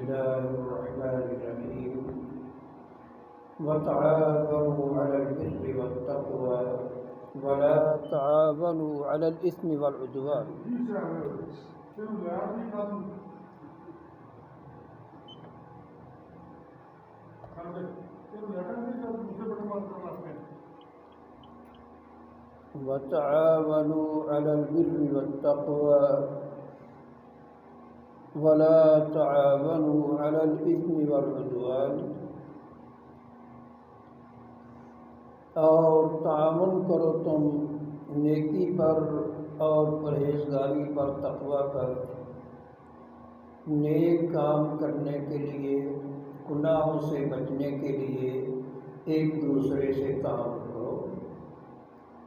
الله الرحمن الرحيم وتعاونوا على البر والتقوى ولا تعاونوا على الإثم والعدوان وتعاونوا على البر والتقوى ولا تعاونوا على الإثم والعدوان اور تعاون کرو تم نیکی پر اور پرہیزگاری پر، تقوی پر، نیک کام کرنے کے لیے، گناہوں سے بچنے کے لیے ایک دوسرے سے تعاون کرو۔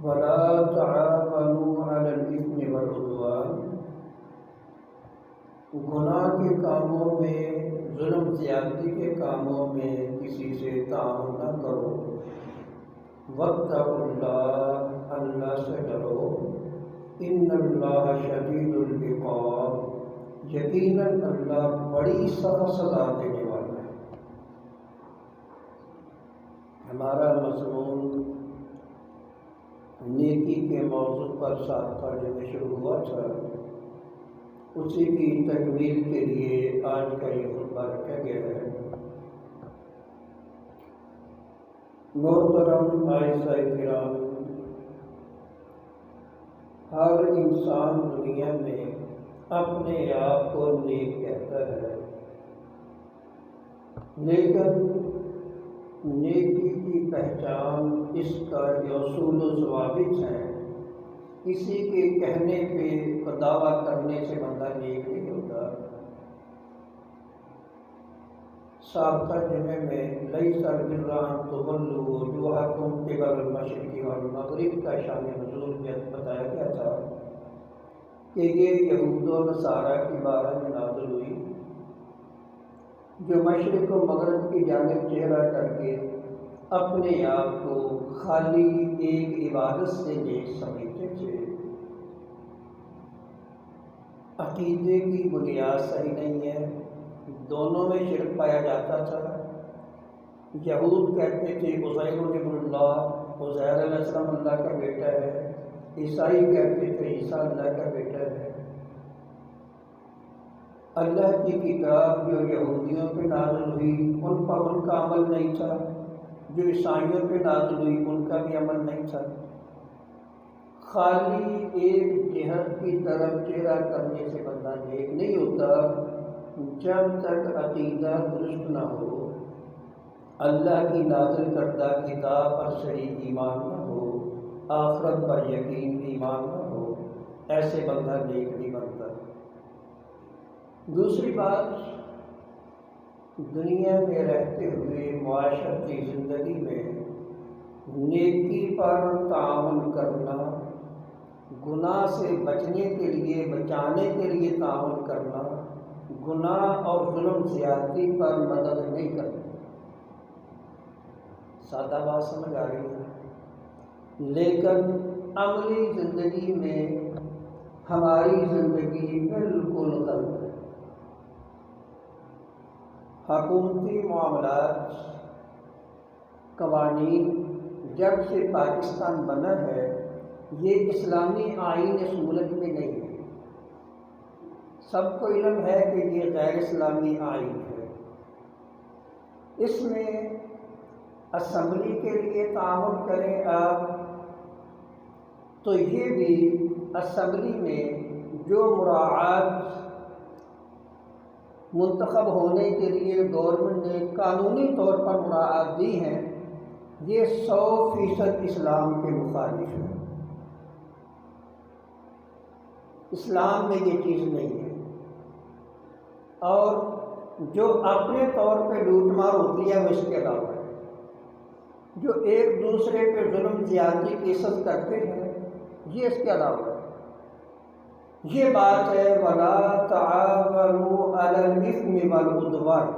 ولا تعاونوا علی الاثم والعدوان، گناہ کے کاموں میں، ظلم زیادتی کے کاموں میں کسی سے تعاون نہ کرو۔ واتقوا اللہ، اللہ سے ڈرو۔ ان اللہ شدید العقاب، یقیناً اللہ بڑی سخت سزا دینے والا ہے۔ ہمارا مضمون نیکی کے موضوع پر سابقہ جو شروع ہوا تھا، اسی کی تکمیل کے لیے آج کا یہ خطبہ رکھا گیا ہے۔ محترم اعزائے کرام، ہر انسان دنیا میں اپنے آپ کو نیک کہتا ہے، لیکن نیکی کی پہچان، اس کا جو اصول و ضوابط ہیں، کسی کے کہنے پہ دعویٰ کرنے سے بندہ نیک نہیں ہوتا۔ سابقہ جمعے میں لیس البر ان تولوا وجوہکم قبل المشرق والمغرب کا شان نزول بتایا گیا تھا کہ یہ یہود و نصارہ کی بارے میں نازل ہوئی، جو مشرق و مغرب کی جانب چہرہ کر کے اپنے آپ کو خالی ایک عبادت سے نیک سمجھتے تھے۔ عقیدے کی بنیاد صحیح نہیں ہے، دونوں میں شرک پایا جاتا تھا۔ یہود کہتے تھے عزیر ابن اللہ، عزیر علیہ السلام اللہ کا بیٹا ہے۔ عیسائی کہتے تھے عیسیٰ اللہ کا بیٹا ہے۔ اللہ کی کتاب جو یہودیوں پہ نازل ہوئی، ان پر ان کا عمل نہیں تھا، جو عیسائیوں پہ نازل ہوئی ان کا بھی عمل نہیں تھا۔ خالی ایک جہت کی طرف چہرہ کرنے سے بندہ نیک نہیں ہوتا، جب تک عقیدہ درست نہ ہو، اللہ کی نازل کردہ کتاب پر صحیح ایمان نہ ہو، آخرت پر یقین ایمان نہ ہو، ایسے بندہ نیک نہیں بنتا۔ دوسری بات، دنیا میں رہتے ہوئے معاشرتی زندگی میں نیکی پر تعاون کرنا، گناہ سے بچنے کے لیے، بچانے کے لیے تعاون کرنا، گناہ اور ظلم زیادتی پر مدد نہیں کرنا۔ سادہ بات سمجھ آ رہی ہے، لیکن عملی زندگی میں ہماری زندگی بالکل غلط ہے۔ حکومتی معاملات، قوانین جب سے پاکستان بنا ہے، یہ اسلامی آئین اس ملک میں نہیں ہے۔ سب کو علم ہے کہ یہ غیر اسلامی آئین ہے۔ اس میں اسمبلی کے لیے تعاون کریں آپ تو یہ بھی اسمبلی میں جو مراعات منتخب ہونے کے لیے گورنمنٹ نے قانونی طور پر مراعات دی ہیں، یہ 100% اسلام کے مخالف ہے۔ اسلام میں یہ چیز نہیں ہے۔ اور جو اپنے طور پہ لوٹ مار ہوتی ہے وہ اس کے علاوہ ہے۔ جو ایک دوسرے پہ ظلم زیادتی کیسز کرتے ہیں، یہ اس کے علاوہ ہے۔ یہ بات ہے وَلَا تَعَاوَنُوا عَلَى الْإِثْمِ وَالْعُدْوَانِ،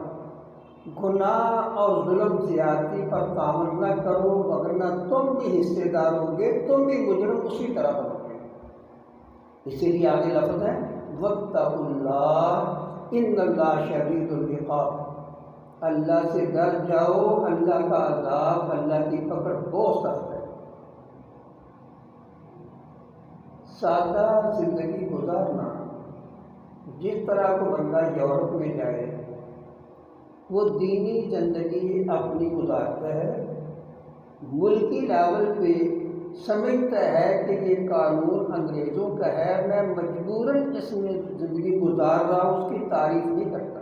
گناہ اور ظلم زیادتی پر تعاون نہ کرو، ورنہ تم بھی حصے دار ہوں گے، تم بھی مجرم اسی طرح بنو گے۔ اسی لیے آگے لفظ ہے واتقوا اللہ، ان اللہ شدید العقاب، اللہ سے ڈر جاؤ، اللہ کا عذاب، اللہ کی پکڑ بہت سخت ہے۔ سادہ زندگی گزارنا، جس طرح کو بندہ یورپ میں جائے وہ دینی زندگی اپنی گزارتا ہے، ملکی لیول پہ سمجھتا ہے کہ یہ قانون انگریزوں کا ہے، میں مجبوراً اس میں زندگی گزار رہا ہوں، اس کی تعریف نہیں کرتا۔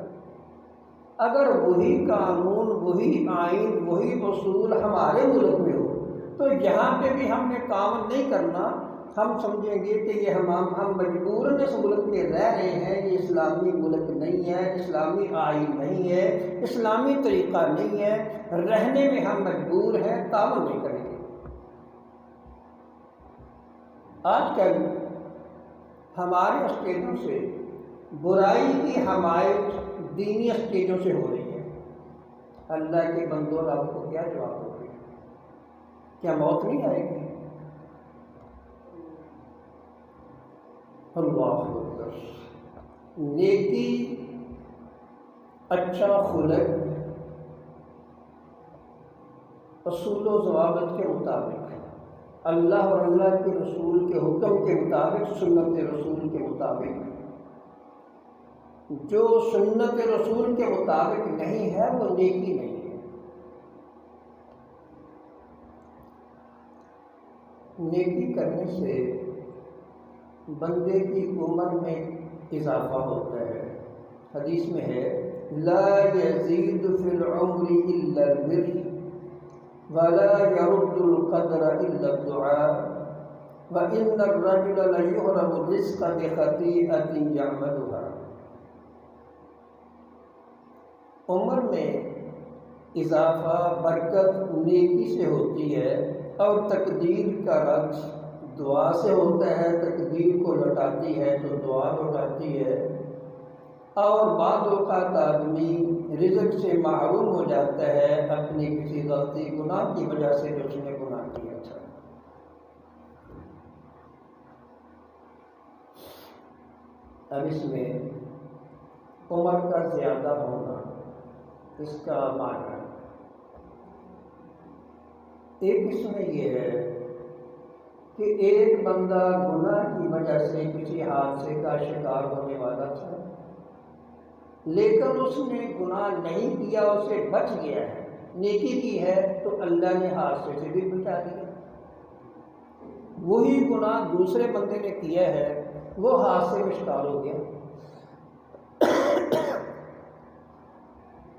اگر وہی قانون، وہی آئین، وہی اصول ہمارے ملک میں ہو تو یہاں پہ بھی ہم نے کام نہیں کرنا، ہم سمجھیں گے کہ یہ ہم مجبوراً اس ملک میں رہ رہے ہیں، یہ اسلامی ملک نہیں ہے، اسلامی آئین نہیں ہے، اسلامی طریقہ نہیں ہے، رہنے میں ہم مجبور ہیں، تعاون نہیں کریں گے۔ آج کل ہمارے اسٹیجوں سے برائی کی حمایت دینی اسٹیجوں سے ہو رہی ہے۔ اللہ کے بندوں، آپ کو کیا جواب دو گے؟ کیا موت نہیں آئے گی؟ اللہ اکبر۔ نیکی، اچھا خلق، اصول و ضوابط کے مطابق، اللہ اور اللہ کے رسول کے حکم کے مطابق، سنت رسول کے مطابق، جو سنت رسول کے مطابق نہیں ہے وہ نیکی نہیں ہے۔ نیکی کرنے سے بندے کی عمر میں اضافہ ہوتا ہے۔ حدیث میں ہے لا یزید فی العمر الا البر ولا يرد القدر الا الدعاء وان الرجل ليحرم الرزق بخطيئة يعملها۔ عمر میں اضافہ برکت نیکی سے ہوتی ہے، اور تقدیر کا رد دعا سے ہوتا ہے، تقدیر کو لوٹاتی ہے تو دعا لوٹاتی ہے، اور بعض اوقات آدمی رزق سے محروم ہو جاتا ہے اپنی کسی غلطی گناہ کی وجہ سے جو اس نے گناہ کیا تھا۔ اب اس میں عمر کا زیادہ ہونا، اس کا معنی ایک اس میں یہ ہے کہ ایک بندہ گناہ کی وجہ سے کسی حادثے کا شکار ہونے والا تھا، لیکن اس نے گناہ نہیں کیا، اسے بچ گیا ہے، نیکی کی ہے تو اللہ نے حادثے سے بھی بچا دیا۔ وہی گناہ دوسرے بندے نے کیا ہے، وہ حادثے میں شکار ہو گیا۔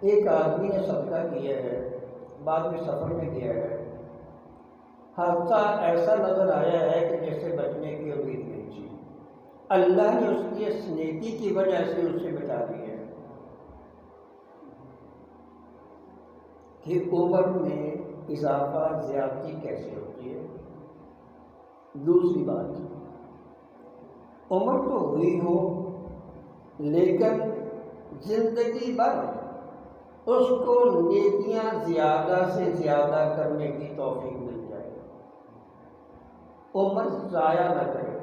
ایک آدمی نے صدقہ کیا ہے، بعد میں سفر میں گیا ہے، حادثہ ایسا نظر آیا ہے کہ جیسے بچنے کی امید نہیں تھی، اللہ نے اس کی اس نیکی کی وجہ سے اسے بچا دیا ہے۔ کہ عمر میں اضافہ زیادتی کیسے ہوتی ہے؟ دوسری بات، عمر تو ہوئی ہو لیکن زندگی بھر اس کو نیکیاں زیادہ سے زیادہ کرنے کی توفیق مل جائے، عمر ضائع نہ کرے۔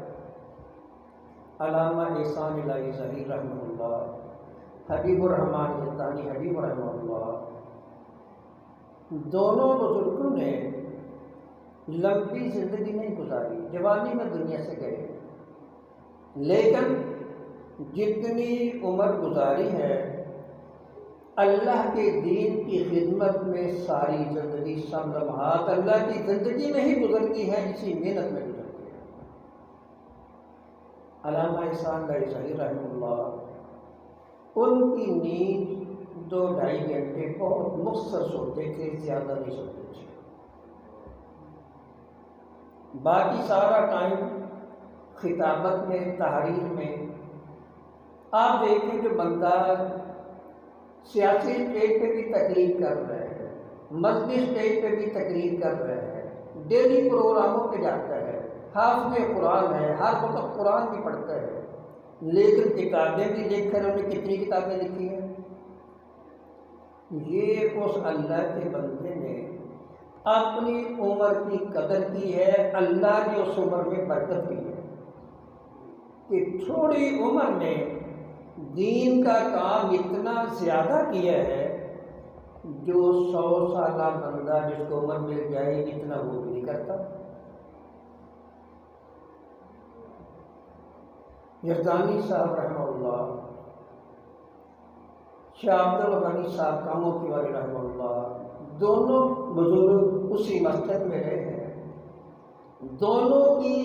علامہ احسان الہی ظہیر رحمہ اللہ، حبیب الرحمن الثانی حبیب رحمہ اللہ، دونوں بزرگوں نے لمبی زندگی نہیں گزاری، جوانی میں دنیا سے گئے، لیکن جتنی عمر گزاری ہے اللہ کے دین کی خدمت میں ساری زندگی، سب لمحات اللہ کی زندگی میں ہی گزرتی ہے، اسی محنت میں گزرتی ہے۔ علامہ احسان الہی ظہیر رحمہ اللہ، ان کی نیند 2-2.5 گھنٹے بہت مختصر سوتے تھے، زیادہ نہیں سوتے تھے، باقی سارا ٹائم خطابت میں، تحریر میں۔ آپ دیکھیں کہ بندہ سیاسی اسٹیج پہ بھی تقریر کر رہا ہے، مذہبی اسٹیج پہ بھی تقریر کر رہا ہے، ڈیلی پروگراموں پہ جاتا ہے، حافظ قرآن ہے، ہر وقت قرآن بھی پڑھتا ہے، لیکن کتابیں بھی لکھ کر انہوں نے کتنی کتابیں لکھی ہیں؟ یہ اس اللہ کے بندے نے اپنی عمر کی قدر کی ہے، اللہ نے اس عمر میں برکت کی ہے کہ تھوڑی عمر میں دین کا کام اتنا زیادہ کیا ہے جو 100 سالہ بندہ جس کو عمر مل جائے اتنا وہ بھی نہیں کرتا۔ یزدانی صاحب رحمہ اللہ، شاہ عبد الغنی صاحب کاموں کی والے رحمہ اللہ، دونوں بزرگ اسی مسجد میں رہے ہیں۔ دونوں کی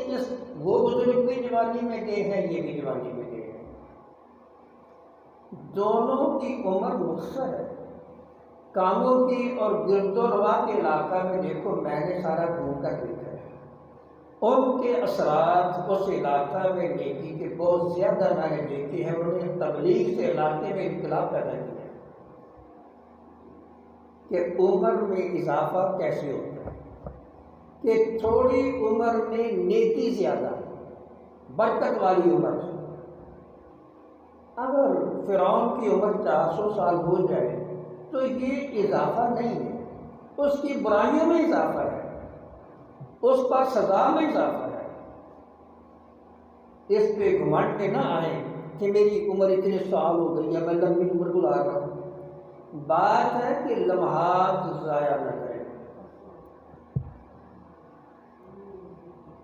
وہ بزرگ بھی جوانی میں گئے ہیں، یہ بھی جوانی میں گئے ہیں۔ دونوں کی عمر مختصر ہے۔ کاموں کی اور گرد و روا کے علاقہ میں دیکھو، میں نے سارا گھوم کر دیکھا ہے، ان کے اثرات اس علاقہ میں نیکی کے بہت زیادہ میں نے دیکھے ہیں۔ انہوں نے تبلیغ سے علاقے میں انقلاب پیدا کیا کہ عمر میں اضافہ کیسے ہوتا ہے، کہ تھوڑی عمر میں نیکی زیادہ، برکت والی عمر۔ اگر فرعون کی عمر 400 سال ہو جائے تو یہ اضافہ نہیں ہے، اس کی برائیوں میں اضافہ ہے، اس پر سزا میں اضافہ ہے۔ اس پہ گھمنڈ نہ آئیں کہ میری عمر اتنے سال ہو گئی ہے، میں لمبی عمر بلا رہا ہوں۔ بات ہے کہ لمحات ضائع نہ کریں۔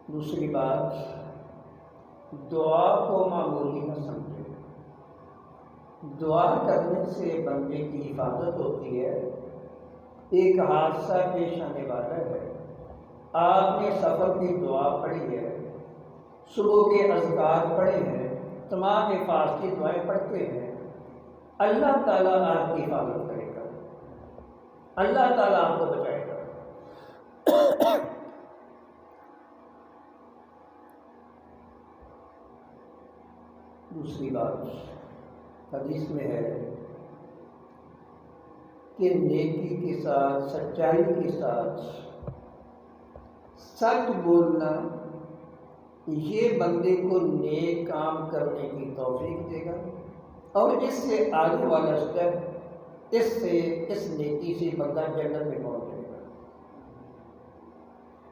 دوسری بات، دعا کو معمولی نہ سمجھیں۔ دعا کرنے سے بندے کی حفاظت ہوتی ہے۔ ایک حادثہ پیش آنے والا ہے، آپ نے سفر کی دعا پڑھی ہے، صبح کے اذکار پڑھے ہیں، تمام حفاظت کی دعائیں پڑھتے ہیں، اللہ تعالیٰ آپ کی حفاظت کرے گا، اللہ تعالیٰ آپ کو بچائے گا۔ دوسری بات، حدیث میں ہے کہ نیکی کے ساتھ، سچائی کے ساتھ سچ بولنا یہ بندے کو نیک کام کرنے کی توفیق دے گا، اور اس سے آگے والا اسٹیپ، اس نیکی سے بندہ جنت میں پہنچ جائے گا۔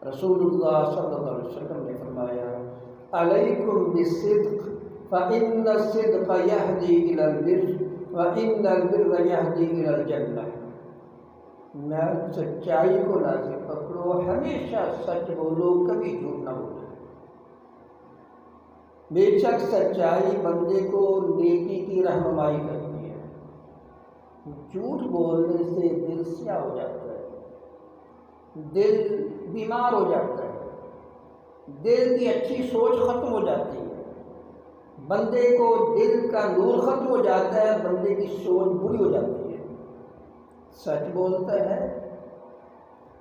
رسول اللہ صلی اللہ علیہ وسلم نے فرمایا، علیکم بالصدق فإن الصدق يهدي إلى البر وإن البر يهدي إلى الجنة۔ میں سچائی کو لازم پکڑو، ہمیشہ سچ بولو، کبھی جھوٹ نہ بولو۔ بے شک سچائی بندے کو نیکی کی رہنمائی کرتی ہے۔ جھوٹ بولنے سے دل سیاہ ہو جاتا ہے، دل بیمار ہو جاتا ہے، دل کی اچھی سوچ ختم ہو جاتی ہے، بندے کو دل کا نور ختم ہو جاتا ہے، بندے کی سوچ بری ہو جاتی ہے۔ سچ بولتا ہے،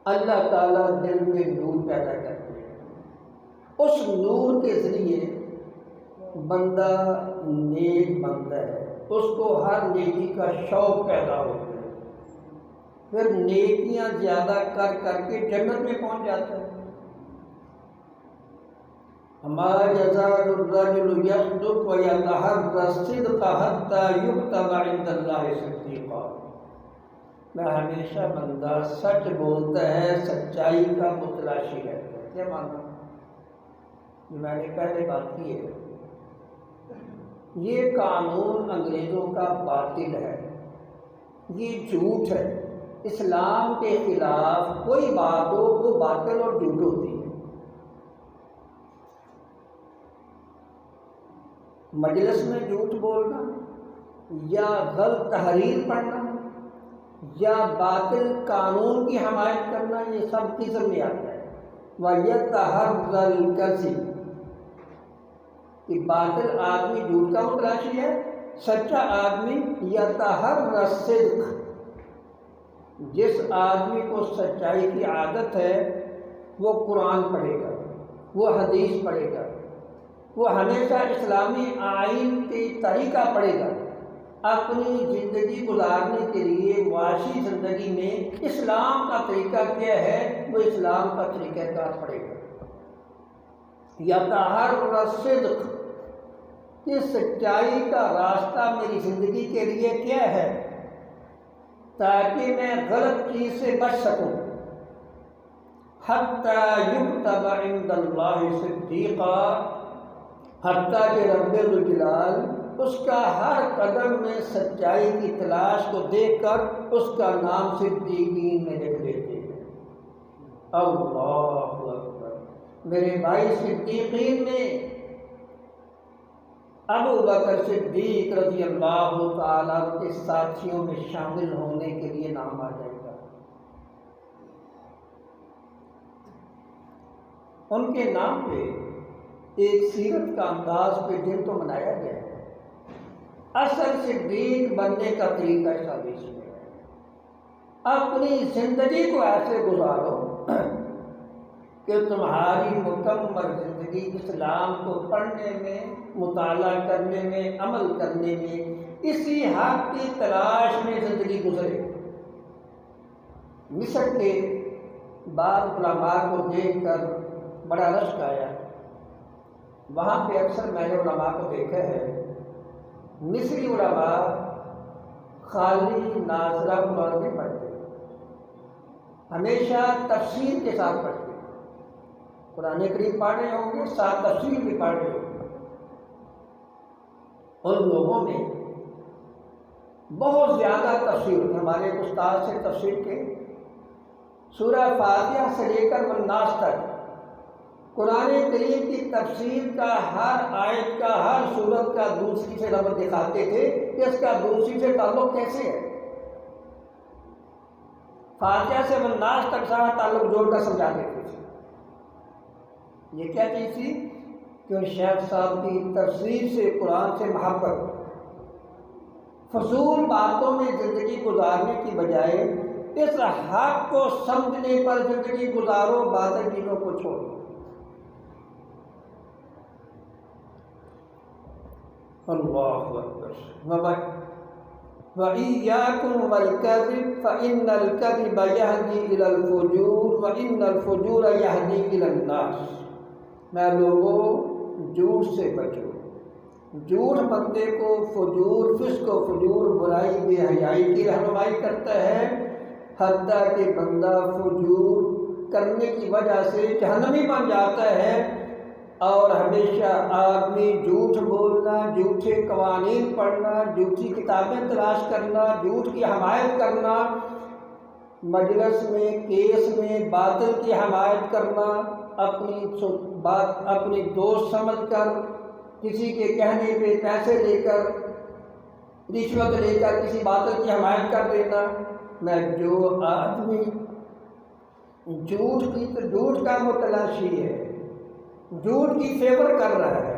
اللہ تعالیٰ دل میں نور پیدا کرتے ہیں، اس نور کے ذریعے بندہ نیک بنتا ہے، اس کو ہر نیکی کا شوق پیدا ہوتا ہے، پھر نیکیاں زیادہ کر کر کے جنت میں پہنچ جاتا ہے۔ ہمارا یزال الرجل یصدق ویتحری الصدق حتی یکتب عند اللہ صدیقا۔ میں ہمیشہ بندہ سچ بولتا ہے، سچائی کا متلاشی رہتا ہے۔ کیا مانا؟ میں نے پہلے بات کی ہے، یہ قانون انگریزوں کا باطل ہے، یہ جھوٹ ہے۔ اسلام کے خلاف کوئی بات ہو وہ باطل اور جھوٹ ہوتی ہے۔ مجلس میں جھوٹ بولنا یا غلط تحریر پڑھنا یا باطل قانون کی حمایت کرنا، یہ سب قسم میں آتا ہے۔ وَيَتَحَرَّ الْكَذِبَ، کہ باطل آدمی جھوٹ کا متلاشی ہے، سچا آدمی یتحری الصدق، جس آدمی کو سچائی کی عادت ہے وہ قرآن پڑھے گا، وہ حدیث پڑھے گا، وہ ہمیشہ اسلامی آئین کی طریقہ پڑھے گا، اپنی زندگی گزارنے کے لیے معاشی زندگی میں اسلام کا طریقہ کیا ہے وہ اسلام کا طریقہ کار پڑھے گا۔ یتحری الصدق، کہ سچائی کا راستہ میری زندگی کے لیے کیا ہے تاکہ میں غلط چیز سے بچ سکوں۔ حتی یکتب عند اللہ صدیقا، حتیٰ کہ رب الجلال اس کا ہر قدم میں سچائی کی تلاش کو دیکھ کر اس کا نام صدیقین میں لکھ دیتے ہیں۔ اللہ اکبر! میرے بھائی، صدیقین میں ابو بکر صدیق رضی اللہ تعالیٰ کے ساتھیوں میں شامل ہونے کے لیے نام آ جائے گا۔ ان کے نام پہ ایک سیرت کا انداز پہ دن تو منایا گیا ہے۔ اصل صدیق بننے کا طریقہ ثابت ہے۔ اپنی زندگی کو ایسے گزارو کہ تمہاری مکمل زندگی اسلام کو پڑھنے میں، مطالعہ کرنے میں، عمل کرنے میں، اسی حق کی تلاش میں زندگی گزرے۔ مصر کے بعض علماء کو دیکھ کر بڑا رشک آیا۔ وہاں پہ اکثر میں نے علماء کو دیکھا ہے، مصری علماء خالی ناظرہ قرآن نہیں پڑھتے، ہمیشہ تفسیر کے ساتھ پڑھتے۔ قرآن کریم پڑھ رہے ہوں گے، ساتھ تفسیر بھی پڑھ رہے ہوں گے۔ ان لوگوں میں بہت زیادہ تفسیر ہوتی ہے۔ ہمارے ایک استاد سے تفسیر کے سورہ فاتحہ سے لے کر والناس تک قرآن کریم کی تفسیر کا ہر آیت کا، ہر سورت کا دوسری سے ربط دکھاتے تھے کہ اس کا دوسری سے تعلق کیسے ہے۔ فاتحہ سے والناس تک سارا تعلق جوڑ کر سمجھاتے تھے۔ یہ کیا چیز تھی کہ ان شیخ صاحب کی تفسیر سے، قرآن سے محبت، فضول باتوں میں زندگی گزارنے کی بجائے اس حق کو سمجھنے پر زندگی گزارو، باطل چیزوں کو چھوڑو۔ اللہ اکبر! وَإِيَّاكُمْ وَالْكَذِبَ فَإِنَّ الْكَذِبَ يَهْدِي إِلَى الْفُجُورِ وَإِنَّ الْفُجُورَ يَهْدِي إِلَى النَّارِ۔ میں لوگوں، جھوٹ سے بچو۔ جھوٹ بندے کو فجور، فسق و فجور، برائی، بے حیائی کی رہنمائی کرتا ہے، حتیٰ کہ بندہ فجور کرنے کی وجہ سے جہنمی بن جاتا ہے۔ اور ہمیشہ آدمی جھوٹ بولنا، جھوٹے قوانین پڑھنا، جھوٹی کتابیں تلاش کرنا، جھوٹ کی حمایت کرنا، مجلس میں، کیس میں باطل کی حمایت کرنا، اپنی بات اپنی دوست سمجھ کر کسی کے کہنے پہ پیسے لے کر، رشوت لے کر کسی باطل کی حمایت کر دینا۔ میں جو آدمی جھوٹ کا متلاشی ہے، جھوٹ کی فیور کر رہا ہے،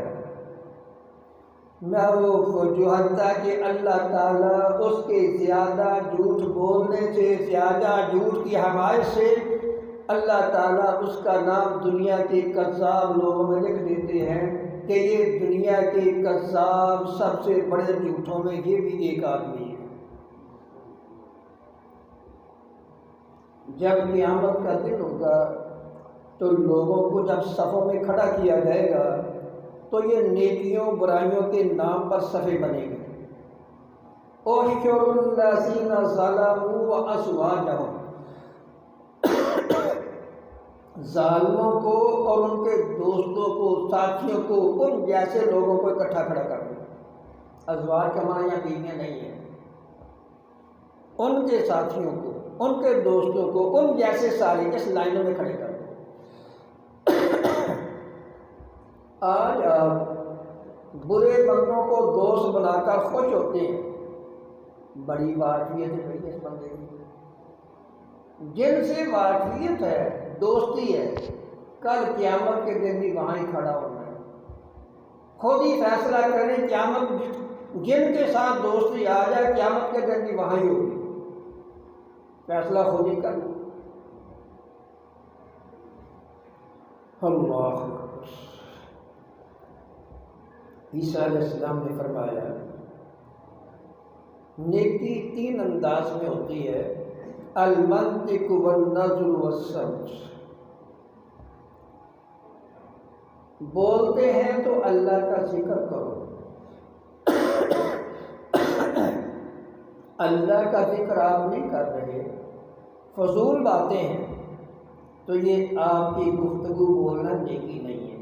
میں وہ جو حتیٰ کہ اللہ تعالیٰ اس کے زیادہ جھوٹ بولنے سے، زیادہ جھوٹ کی حمایت سے، اللہ تعالیٰ اس کا نام دنیا کے کذاب لوگوں میں لکھ دیتے ہیں کہ یہ دنیا کے کذاب سب سے بڑے جھوٹوں میں یہ بھی ایک آدمی ہے۔ جب قیامت کا دن ہوگا تو لوگوں کو جب صفوں میں کھڑا کیا جائے گا تو یہ نیکیوں برائیوں کے نام پر صفیں بنے گی۔ احشروا الذین ظلموا وازواجہم، ظالموں کو اور ان کے دوستوں کو، ساتھیوں کو، ان جیسے لوگوں کو اکٹھا کھڑا کر دو۔ ازواج کا معنی یہاں بیویاں نہیں ہیں، ان کے ساتھیوں کو، ان کے دوستوں کو، ان جیسے سارے اس لائنوں میں کھڑے کر دو۔ آج آپ برے بندوں کو دوست بنا کر خوش ہوتے ہیں، بڑی واقفیت ہے بھائی اس بندے کی، جن سے واقفیت ہے، دوستی ہے، کل قیامت کے دن بھی وہاں ہی کھڑا ہونا ہے۔ خود ہی فیصلہ کریں، قیامت جن کے ساتھ دوستی آ جائے قیامت کے دن بھی وہاں ہی ہوگی، فیصلہ خود ہی کرنا۔ اللہ اکبر! عیسیٰ علیہ السلام نے فرمایا نیکی تین انداز میں ہوتی ہے، المنطق والنظر والسمع۔ بولتے ہیں تو اللہ کا ذکر کرو، اللہ کا ذکر آپ نہیں کر رہے، فضول باتیں ہیں، تو یہ آپ کی گفتگو بولنا نیکی نہیں ہے۔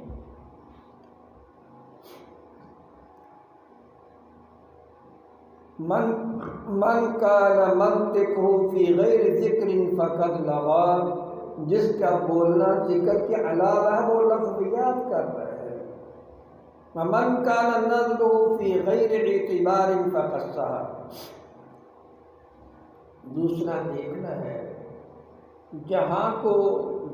من کان منطقہ فی غیر ذکر فقد لغا، جس کا بولنا ذکر کے علاوہ ہے وہ لغویات کر رہا ہے۔ ومن کان نظرہ فی غیر اعتبار فقد سہا، دوسرا دیکھنا ہے جہاں کو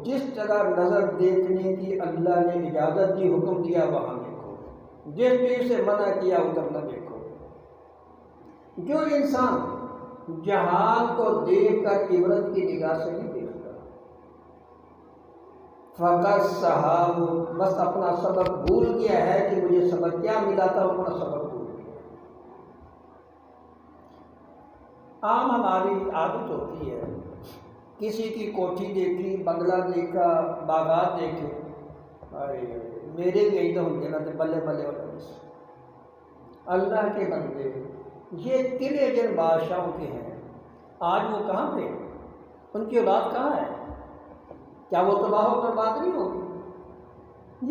جس جگہ نظر دیکھنے کی اللہ نے اجازت دی، حکم دیا، وہاں دیکھو، جس چیز سے منع کیا ادھر نہ دیکھو۔ جو انسان جہان کو دیکھ کر عبرت کی نگاہ سے نہیں دیکھتا، فقط صحاب، بس اپنا سبق بھول گیا ہے کہ مجھے سبق کیا ملا تھا، اپنا سبق بھول گیا۔ عام ہماری عادت ہوتی ہے، کسی کی کوٹھی دیکھی، بنگلہ دیکھا، باغات دیکھے، میرے بھی ایسا ہوں دینا تھے، بلے بلے والا۔ اللہ کے بندے، یہ قلعے جن بادشاہوں کے ہیں، آج وہ کہاں پہ؟ ان کی اولاد کہاں ہے؟ کیا وہ تباہ و برباد نہیں ہوگی؟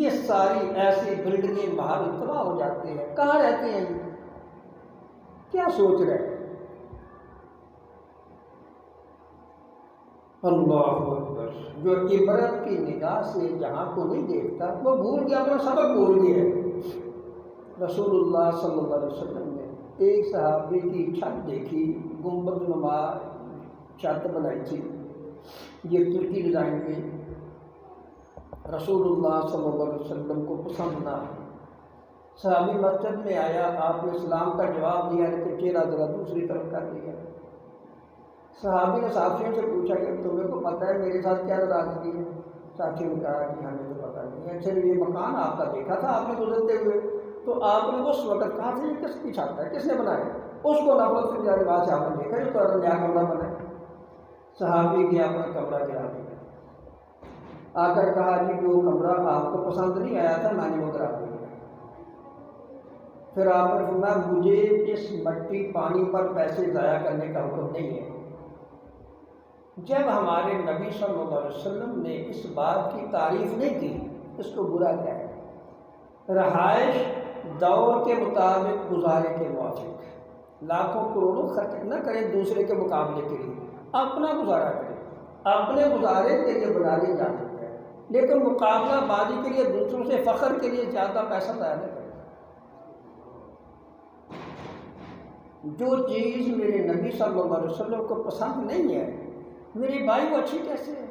یہ ساری ایسی بلڈنگیں باہر تباہ ہو جاتی ہیں، کہاں رہتے ہیں یہ؟ کیا سوچ رہے ہیں؟ اللہ اکبر۔ جو عبرت کی نگاہ سے جہاں کو نہیں دیکھتا وہ بھول گیا، اپنا سبق بھول گیا۔ رسول اللہ صلی اللہ علیہ وسلم نے ایک صحابی کی چھت دیکھی، گنبد نما چھت بنائی تھی، یہ ترکی ڈیزائن میں، رسول اللہ صلی اللہ علیہ وسلم کو پسند نہ آئی۔ صحابی مسجد میں آیا، آپ نے سلام کا جواب دیا لیکن چہرہ ذرا دوسری طرف کر دیا۔ صحابی نے ساتھیوں سے پوچھا کہ تمہیں کو پتہ ہے میرے ساتھ کیا ناراضگی ہے؟ ساتھیوں نے کہا کہ ہمیں تو پتہ نہیں ہے۔ اچھا یہ مکان آپ کا دیکھا تھا آپ نے گزرتے ہوئے، تو آپ نے اس وقت کہا تھا یہ کس کی چھت ہے، کس نے بنایا؟ اس کو نفرت سے جاری بات سے آپ نے دیکھا جو تو نیا کمرہ بنا۔ صحابی گیا اپنا کمرہ گرا دیا، آ کر کہا جی جو کمرہ آپ کو پسند نہیں آیا تھا میں نے وہ گرا دیا۔ پھر آپ نے فرمایا مجھے اس مٹی پانی پر پیسے ضائع کرنے کا حکم نہیں ہے۔ جب ہمارے نبی صلی اللہ علیہ وسلم نے اس بات کی تعریف نہیں کی، اس کو برا کیا ہے؟ رہائش دور کے مطابق گزارے کے موافق، لاکھوں کروڑوں خرچ نہ کریں دوسرے کے مقابلے کے لیے، اپنا گزارا کریں، اپنے گزارے کے لیے بنا لی جا سکتا ہے، لیکن مقابلہ بازی کے لیے دوسروں سے فخر کے لیے زیادہ پیسہ ضائع نہ کریں۔ جو چیز میرے نبی صلی اللہ علیہ وسلم کو پسند نہیں ہے، میری بھائی وہ اچھی کیسے ہے؟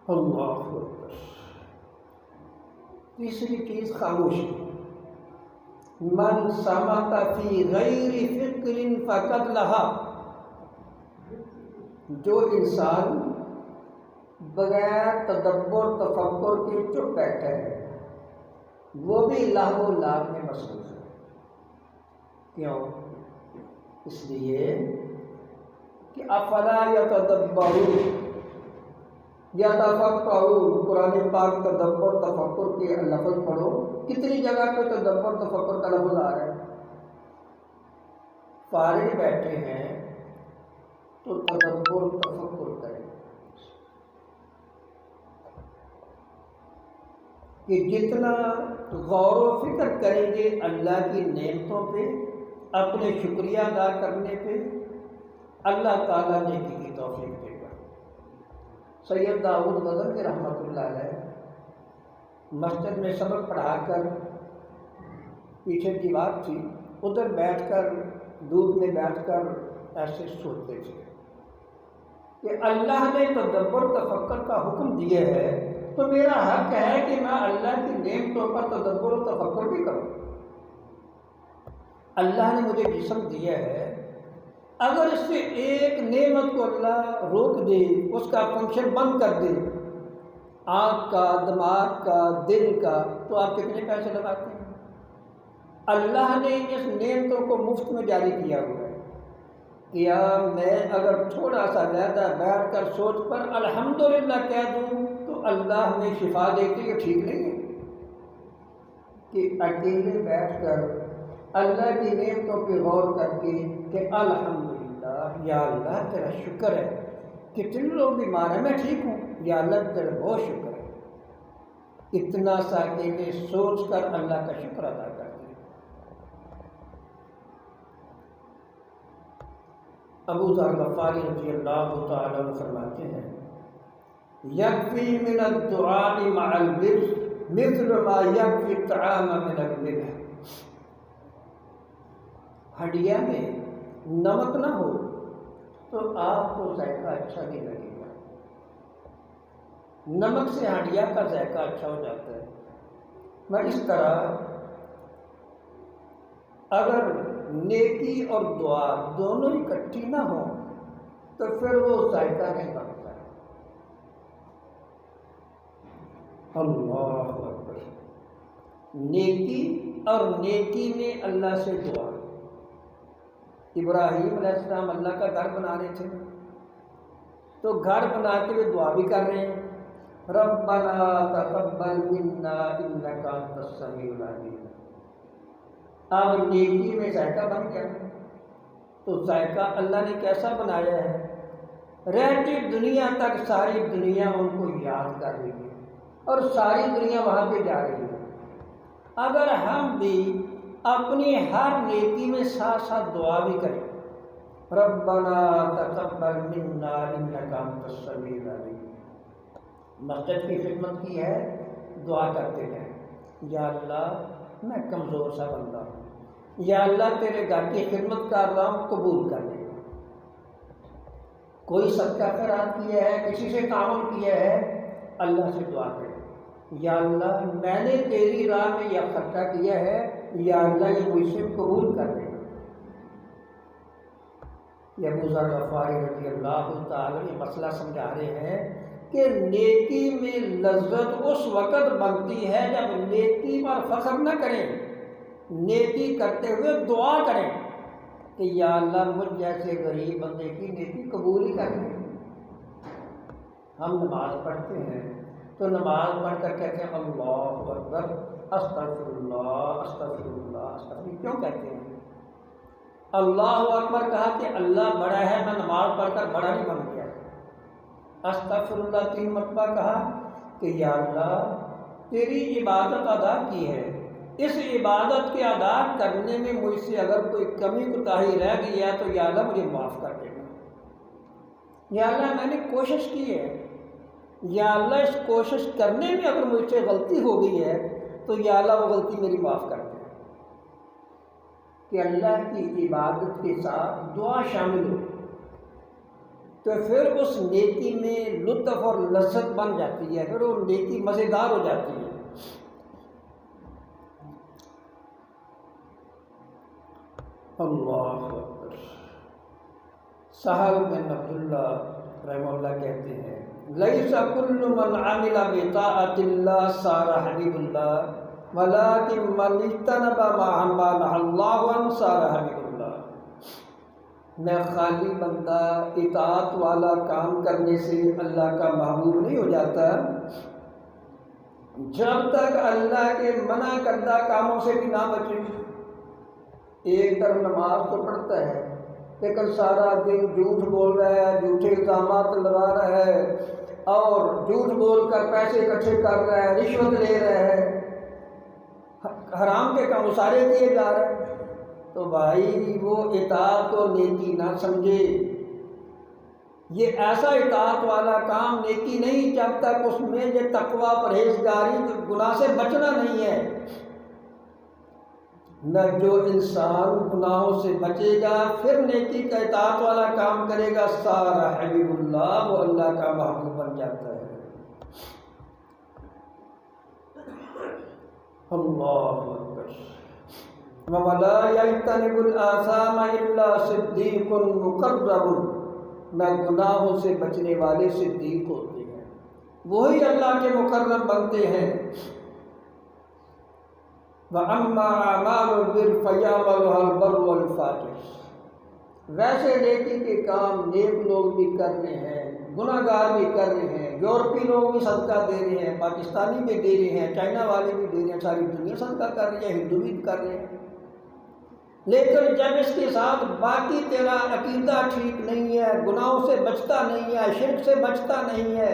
اللہ اکبر۔ تیسری چیز خاموشی، من سمت فی غیر فکر فقد لہا، جو انسان بغیر تدبر تفکر کے چپ بیٹھا ہے وہ بھی لہو و لعب میں مصروف ہے۔ کیوں؟ اس لیے کہ افلا یتدبرون یتفکرون، قرآن پاک تدبر تفکر کے لفظ پڑھو، کتنی جگہ پہ تدبر تفکر کا لفظ آ رہا ہے۔ فارغ بیٹھے ہیں تو تدبر تفکر کریں کہ جتنا غور و فکر کریں گے اللہ کی نعمتوں پہ، اپنے شکریہ ادا کرنے پہ، اللہ تعالیٰ نیکی کی توفیق دے گا۔ سید داؤد غزنوی رحمۃ اللہ علیہ مسجد میں سبق پڑھا کر، پیچھے دیوار تھی، ادھر بیٹھ کر دودھ میں بیٹھ کر ایسے سوچتے تھے کہ اللہ نے تدبر تفکر کا حکم دیا ہے تو میرا حق ہے کہ میں اللہ کی نعمتوں پر تدبر و تفکر بھی کروں۔ اللہ نے مجھے جسم دیا ہے، اگر اس سے ایک نعمت کو اللہ روک دے، اس کا فنکشن بند کر دے، آنکھ کا، دماغ کا، دل کا، تو آپ کتنے پیسے لگاتے ہیں؟ اللہ نے اس نعمتوں کو مفت میں جاری کیا ہوا ہے۔ کیا میں اگر تھوڑا سا زیادہ بیٹھ کر سوچ پر الحمدللہ کہہ دوں تو اللہ نے شفا دے کے یہ ٹھیک نہیں ہے کہ اکیلے بیٹھ کر اللہ کی نعمتوں پہ غور کر کے کہ الحمدللہ، یا اللہ تیرا شکر ہے، کتنے لوگ بیمار ہیں میں ٹھیک ہوں، یا اللہ تیرا بہت شکر ہے۔ اتنا سا اکیلے سوچ کر اللہ کا شکر ادا کرتے ہیں۔ ابو ذر غفاری رضی اللہ تعالیٰ عنہ فرماتے ہیں یکفی من الدعاء مع البر مثل ما یکفی الطعام من الملح۔ ہڈیا میں نمک نہ ہو تو آپ کو ذائقہ اچھا نہیں لگے گا، نمک سے ہڈیا کا ذائقہ اچھا ہو جاتا ہے۔ میں اس طرح اگر نیکی اور دعا دونوں اکٹھی نہ ہوں تو پھر وہ ذائقہ نہیں بنتا ہے۔ اللہ اکبر۔ نیکی اور نیکی میں اللہ سے دعا۔ ابراہیم علیہ السلام اللہ کا گھر بنا رہے تھے تو گھر بناتے ہوئے دعا بھی کر رہے ہیں، ربنا تقبل منا انک انت السمیع العلیم۔ اب نیکی میں ذائقہ بن گیا، تو ذائقہ اللہ نے کیسا بنایا ہے؟ رہتی دنیا تک ساری دنیا ان کو یاد کر رہی ہے اور ساری دنیا وہاں پہ جا رہی ہے۔ اگر ہم بھی اپنی ہر نیکی میں ساتھ ساتھ دعا بھی کریں، ربنا تقبل منا انک انت السمیع العلیم، مسجد کی خدمت کی ہے، دعا کرتے ہیں یا اللہ میں کمزور سا بندہ ہوں، یا اللہ تیرے گھر کی خدمت کر رہا ہوں، قبول کر لے۔ کوئی صدقہ خیرات کیا ہے، کسی سے تعاون کیا ہے، اللہ سے دعا کرے یا اللہ میں نے تیری راہ میں یہ خرچہ کیا ہے، یا اللہ یہ مجھ سے قبول کر لے۔ یہ ابو ذر غفاری رضی اللہ تعالیٰ یہ مسئلہ سمجھا رہے ہیں کہ نیکی میں لذت اس وقت بنتی ہے جب نیکی پر فخر نہ کریں، نیکی کرتے ہوئے دعا کریں کہ یا اللہ مجھ جیسے غریب بندے کی نیکی قبول ہی کر لیں۔ ہم نماز پڑھتے ہیں تو نماز پڑھ کر کہتے ہیں اللہ اکبر، استغفر اللہ استغفر اللہ استغفر، کیوں کہتے ہیں؟ اللہ اکبر کہا کہ اللہ بڑا ہے، میں نماز پڑھ کر بڑا نہیں بن گیا۔ استغفر اللہ 3 مرتبہ کہا کہ یا اللہ تیری عبادت ادا کی ہے، اس عبادت کے ادا کرنے میں مجھ سے اگر کوئی کمی کوتاہی رہ گئی ہے تو یا اللہ مجھے معاف کر دینا۔ یا اللہ میں نے کوشش کی ہے، یا اللہ اس کوشش کرنے میں اگر مجھ سے غلطی ہو گئی ہے تو یا اللہ وہ غلطی میری معاف کر دے۔ کہ اللہ کی عبادت کے ساتھ دعا شامل ہو تو پھر اس نیکی میں لطف اور لذت بن جاتی ہے، پھر وہ نیکی مزیدار ہو جاتی ہے۔ اللہ اکبر۔ سہل بن عبداللہ رحمہ اللہ کہتے ہیں لیس کل من عمل بطاعت اللہ صار حبیب اللہ ولکن من اجتنب ما نہى اللہ عنہ صار حبیب اللہ۔ میں خالی بندہ اطاعت والا کام کرنے سے اللہ کا محبوب نہیں ہو جاتا، جب تک اللہ کے منع کردہ کاموں سے بھی نہ بچے۔ ایک طرف نماز تو پڑھتا ہے لیکن سارا دن جھوٹ بول رہا ہے، جھوٹے الزامات لگا رہا ہے اور جھوٹ بول کر پیسے اکٹھے کر رہا ہے، رشوت لے رہا ہے، حرام کے کام سارے کیے جا رہے ہیں، تو بھائی وہ اطاعت کو نیکی نہ سمجھے۔ یہ ایسا اطاعت والا کام نیکی نہیں جب تک اس میں یہ تقوی پرہیزگاری گناہ سے بچنا نہیں ہے۔ نہ جو انسان گناہوں سے بچے گا پھر نیکی کا اطاعت والا کام کرے گا، سارا حبیب اللہ، وہ اللہ کا محبوب بن جاتا ہے۔ اللہ اکبر۔ وَلَا يَجْتَنِبُ الْآثَامَ إِلَّا صِدِّيقٌ مُقَرَّبٌ۔ نہ گناہوں سے بچنے والے صدیق ہوتے ہیں، وہی اللہ کے مقرب بنتے ہیں۔ وَأَمَّا أَعْمَالُ الْبِرِّ فَيَعْمَلُهَا الْبَرُّ وَالْفَاجِرُ۔ ویسے نیکی کے کام نیک لوگ بھی کر رہے ہیں، گناہ گار بھی کر رہے ہیں، یورپی لوگ بھی صدقہ دے رہے ہیں، پاکستانی بھی دے رہے ہیں، چائنا والے بھی دے رہے ہیں، ساری دنیا صدقہ کر رہی ہے، ہندو بھی کر رہے ہیں۔ لیکن جب اس کے ساتھ باقی تیرا عقیدہ ٹھیک نہیں ہے، گناہوں سے بچتا نہیں ہے، شرک سے بچتا نہیں ہے،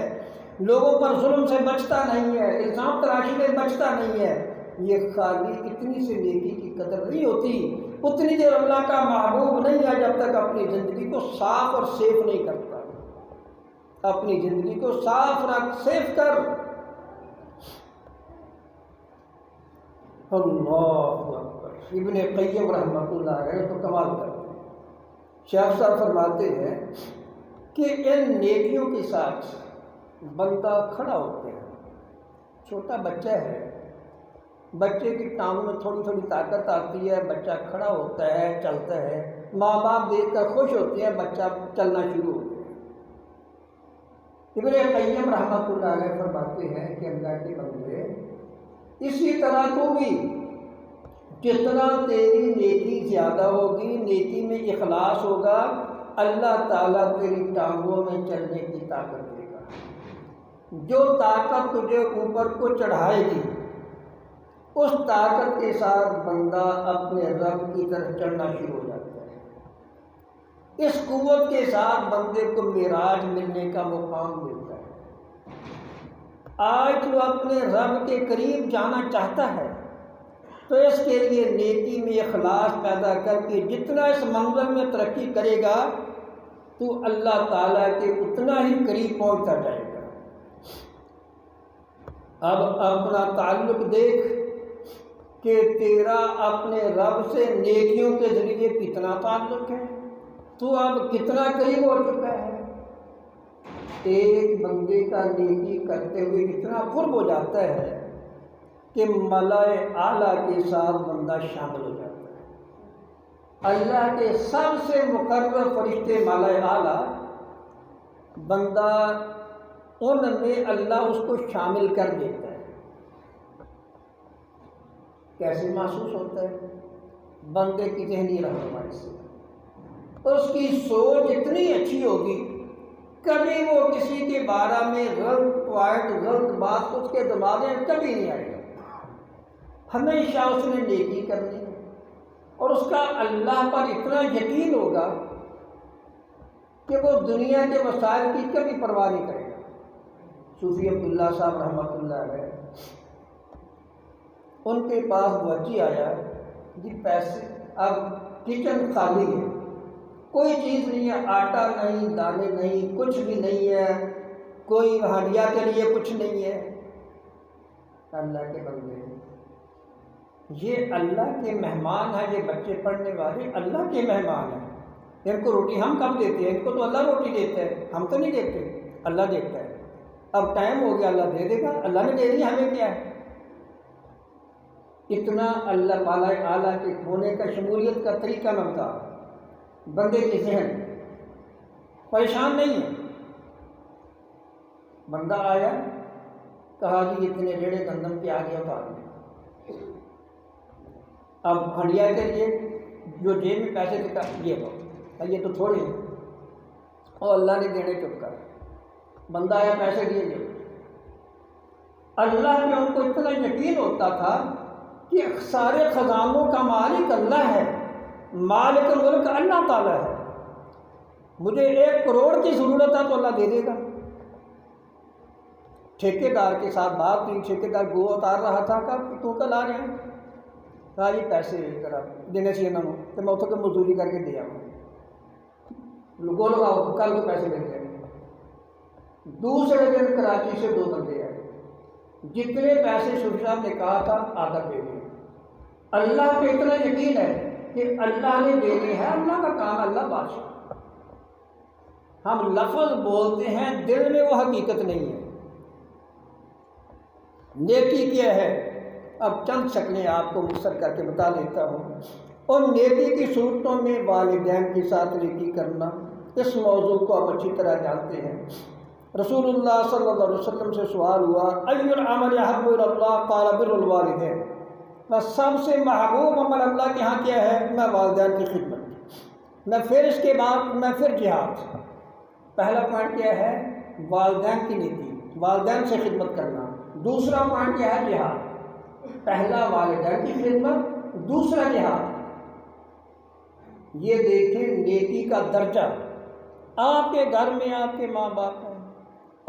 لوگوں پر ظلم سے بچتا نہیں ہے، الزام تراشی سے بچتا نہیں ہے، یہ خالی اتنی سی نیکی کی قدر نہیں ہوتی، اتنی دیر اللہ کا محبوب نہیں ہے جب تک اپنی زندگی کو صاف اور سیف نہیں کرتا۔ اپنی زندگی کو صاف رکھ، سیف کر۔ اللہ اکبر۔ ابن قیم رحمۃ اللہ علیہ تو کمال کرتے ہیں، شیخ صاحب فرماتے ہیں کہ ان نیکیوں کے ساتھ بندہ کھڑا ہوتا ہے۔ چھوٹا بچہ ہے، بچے کی ٹانگوں میں تھوڑی تھوڑی طاقت آتی ہے، بچہ کھڑا ہوتا ہے، چلتا ہے، ماں باپ دیکھ کر خوش ہوتے ہیں، بچہ چلنا شروع ہو گیا۔ ابن قیم رحمۃ اللہ علیہ فرماتے ہیں کہ اللہ کے بندے، اسی طرح تو بھی جتنا تیری نیکی زیادہ ہوگی، نیکی میں اخلاص ہوگا، اللہ تعالیٰ تیری ٹانگوں میں چلنے کی طاقت دے گا۔ جو طاقت تجھے اوپر کو چڑھائے گی، اس طاقت کے ساتھ بندہ اپنے رب کی طرف چڑھنا شروع ہو جاتا ہے۔ اس قوت کے ساتھ بندے کو معراج ملنے کا مقام ملتا ہے۔ آج تو اپنے رب کے قریب جانا چاہتا ہے تو اس کے لیے نیکی میں اخلاص پیدا کر کے جتنا اس منزل میں ترقی کرے گا تو اللہ تعالیٰ کے اتنا ہی قریب پہنچتا جائے گا۔ اب اپنا تعلق دیکھ کہ تیرا اپنے رب سے نیکیوں کے ذریعے کتنا تعلق ہے، تو اب کتنا قریب ہو چکا ہے۔ ایک بندے کا نیکی کرتے ہوئے اتنا قرب ہو جاتا ہے کہ ملائے اعلیٰ کے ساتھ بندہ شامل ہو جاتا ہے۔ اللہ کے سب سے مقرب فرشتے ملائے اعلیٰ، بندہ ان میں اللہ اس کو شامل کر دیتا ہے۔ کیسے محسوس ہوتا ہے؟ بندے کی ذہنی رہنمائی سے اس کی سوچ اتنی اچھی ہوگی، کبھی وہ کسی کے بارے میں غلط پوائنٹ، غلط بات اس کے دماغ میں کبھی نہیں آئے گا۔ ہمیشہ اس نے نیکی کرنی ہے اور اس کا اللہ پر اتنا یقین ہوگا کہ وہ دنیا کے مسائل کی کبھی پرواہ نہیں کرے گا۔ صوفی عبداللہ صاحب رحمۃ اللہ علیہ، ان کے پاس بچی آیا، جی پیسے، اب کچن خالی ہے، کوئی چیز نہیں ہے، آٹا نہیں، دانے نہیں، کچھ بھی نہیں ہے، کوئی ہڈیا کے لیے کچھ نہیں ہے۔ اللہ کے بندے، یہ اللہ کے مہمان ہیں، یہ بچے پڑھنے والے اللہ کے مہمان ہیں، ان کو روٹی ہم کب دیتے ہیں؟ ان کو تو اللہ روٹی دیتا ہے، ہم تو نہیں دیتے، اللہ دیتا ہے۔ اب ٹائم ہو گیا، اللہ دے دے گا، اللہ نے دے دیا، ہمیں کیا ہے؟ اتنا اللہ تعالیٰ اعلیٰ کے ہونے کا شمولیت کا طریقہ میں بتا، بندے کے ذہن پریشان نہیں ہے۔ بندہ آیا، کہا جی اتنے ریڑے گندم کے آگے اتار دیں، اب ہنڈیا کے لیے جو جیب میں پیسے دکھا یہ دو، یہ تو تھوڑے ہیں، اور اللہ نے دینے چپ کر، بندہ آیا پیسے دیے گئے۔ اللہ پہ ان کو اتنا یقین ہوتا تھا کہ سارے خزانوں کا مالک اللہ ہے، مالک الملک اللہ تعالیٰ ہے، مجھے 1 کروڑ کی ضرورت ہے تو اللہ دے دے گا۔ ٹھیکیدار کے ساتھ بات ہوئی، ٹھیکیدار گو اتار رہا تھا کہ تو کل آ رہے ہیں، کہا جی پیسے ذرا دینے سے نہ ہو تو میں اتر کے مزدوری کر کے دے آؤں، گو لگاؤ کل کو پیسے مل جائیں گے۔ دوسرے دن کراچی سے 2 بندے آئے، جتنے پیسے شفیع صاحب نے کہا تھا آدھا دے دیں۔ اللہ پہ اتنا یقین ہے کہ اللہ نے دینے ہے، اللہ کا کام، اللہ بادشاہ۔ ہم لفظ بولتے ہیں، دل میں وہ حقیقت نہیں ہے۔ نیکی کیا ہے؟ اب چند شکلیں آپ کو مختصر کر کے بتا دیتا ہوں۔ اور نیکی کی صورتوں میں والدین کے ساتھ نیکی کرنا، اس موضوع کو آپ اچھی طرح جانتے ہیں۔ رسول اللہ صلی اللہ علیہ وسلم سے سوال ہوا، ای العمل احب الی اللہ؟ قال بر الوالدین، میں سب سے محبوب عمل اللہ کے ہاں کیا ہے؟ میں والدین کی خدمت، میں پھر اس کے بعد میں پھر جہاد۔ پہلا پوائنٹ کیا ہے؟ والدین کی نیکی، والدین سے خدمت کرنا۔ دوسرا پوائنٹ کیا ہے؟ جہاد۔ پہلا والدین کی خدمت، دوسرا جہاد۔ یہ دیکھیں نیکی کا درجہ۔ آپ کے گھر میں آپ کے ماں باپ ہیں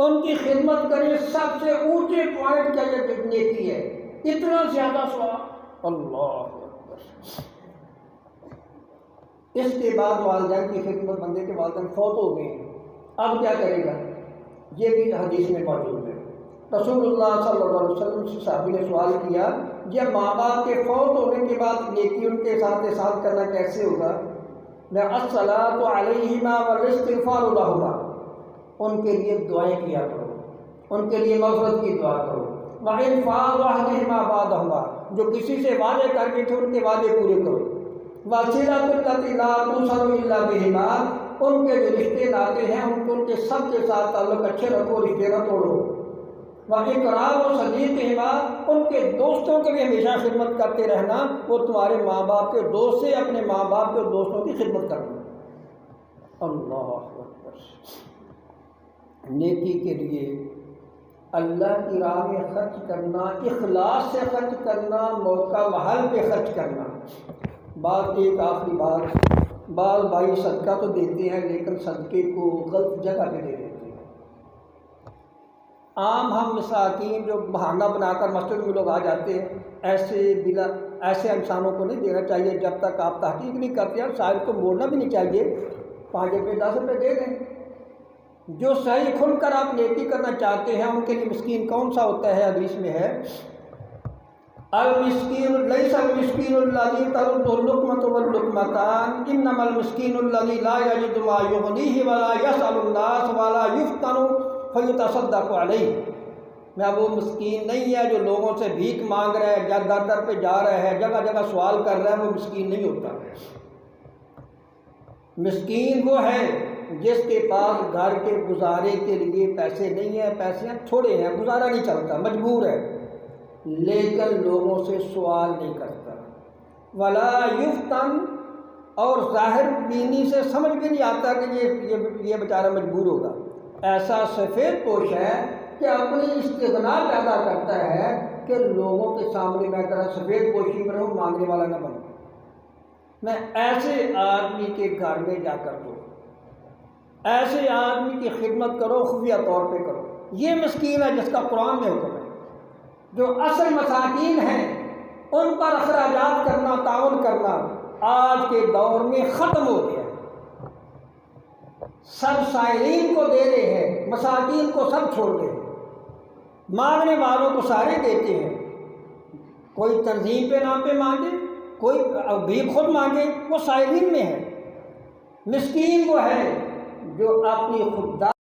ان کی خدمت کریں، سب سے اونچے پوائنٹ کا یہ نیکی ہے، اتنا زیادہ ثواب، اللہ اکبر۔ اس کے بعد والدین کی خدمت، بندے کے والدین فوت ہو گئے ہیں، اب کیا کرے گا؟ یہ بھی حدیث میں موجود ہے۔ رسول اللہ صلی اللہ علیہ وسلم سے صحابی نے سوال کیا، جب ماں باپ کے فوت ہونے کے بعد نیکی ان کے ساتھ احسان کرنا کیسے ہوگا؟ میں الصلاۃ علیہما والاستغفار لہما، ان کے لیے دعائیں کیا کرو، ان کے لیے مغفرت کی دعا کرو۔ وانفاذ عہدہما بعدہما، جو کسی سے وعدے کر کے تھے ان کے وعدے پورے کرو۔ وصلۃ التی لا توصل الا بہما، ان کے جو رشتے ناتے ہیں ان کے سب کے ساتھ تعلق اچھے رکھو، رشتے نہ توڑو۔ وَإِكْرَامُ صَدِيقِهِمَا، ان کے دوستوں کے بھی ہمیشہ خدمت کرتے رہنا، وہ تمہارے ماں باپ کے دوست سے اپنے ماں باپ کے دوستوں کی خدمت کرنا۔ اللہ اکبر۔ نیکی کے لیے اللہ کی راہ میں خرچ کرنا، اخلاص سے خرچ کرنا، موقع محل پہ خرچ کرنا۔ بات ایک آخری بات، بعض بھائی صدقہ تو دیتے ہیں لیکن صدقے کو غلط جگہ پہ دے دیتے ہیں۔ عام ہم مساکین جو بہانہ بنا کر مسجد میں لوگ آ جاتے ہیں، ایسے انسانوں کو نہیں دینا چاہیے جب تک آپ تحقیق نہیں کرتے ہیں۔ سائل کو موڑنا بھی نہیں چاہیے، 5 روپے 10 روپے دے دیں۔ جو صحیح کھل کر آپ نیکی کرنا چاہتے ہیں ان کے لیے مسکین کون سا ہوتا ہے؟ حدیث میں ہے، المسکین لیس المسکین الذی ترد اللقمۃ واللقمتان، انما المسکین الذی لا یجد ما یغنیہ ولا یسأل الناس ولا یفتن فیتصدق علیہ۔ میں وہ مسکین نہیں ہے جو لوگوں سے بھیک مانگ رہا ہے، در در پہ جا رہا ہے، جگہ جگہ سوال کر رہا ہے، وہ مسکین نہیں ہوتا۔ مسکین وہ ہے جس کے پاس گھر کے گزارے کے لیے پیسے نہیں ہیں، پیسے تھوڑے ہیں، گزارا نہیں چلتا، مجبور ہے، لیکن لوگوں سے سوال نہیں کرتا۔ ولا یفتن، اور ظاہر بینی سے سمجھ بھی نہیں آتا کہ یہ بیچارہ مجبور ہوگا۔ ایسا سفید پوش ہے کہ اپنی استغنا پیدا کرتا ہے کہ لوگوں کے سامنے میں ذرا سفید پوشی میں رہوں، مانگنے والا نہ بنوں۔ میں ایسے آدمی کے گھر میں جا کر دو، ایسے آدمی کی خدمت کرو، خفیہ طور پہ کرو۔ یہ مسکین ہے جس کا قرآن میں حکم ہے۔ جو اصل مساکین ہیں ان پر اخراجات کرنا، تعاون کرنا آج کے دور میں ختم ہو گیا ہے۔ سب سائلین کو دے رہے ہیں، مساکین کو سب چھوڑ رہے ہیں۔ مانگنے والوں کو سارے دیتے ہیں، کوئی تنظیم پہ نام پہ مانگے، کوئی بھی خود مانگے، وہ سائلین میں ہے۔ مسکین وہ ہے جو اپنی خوددار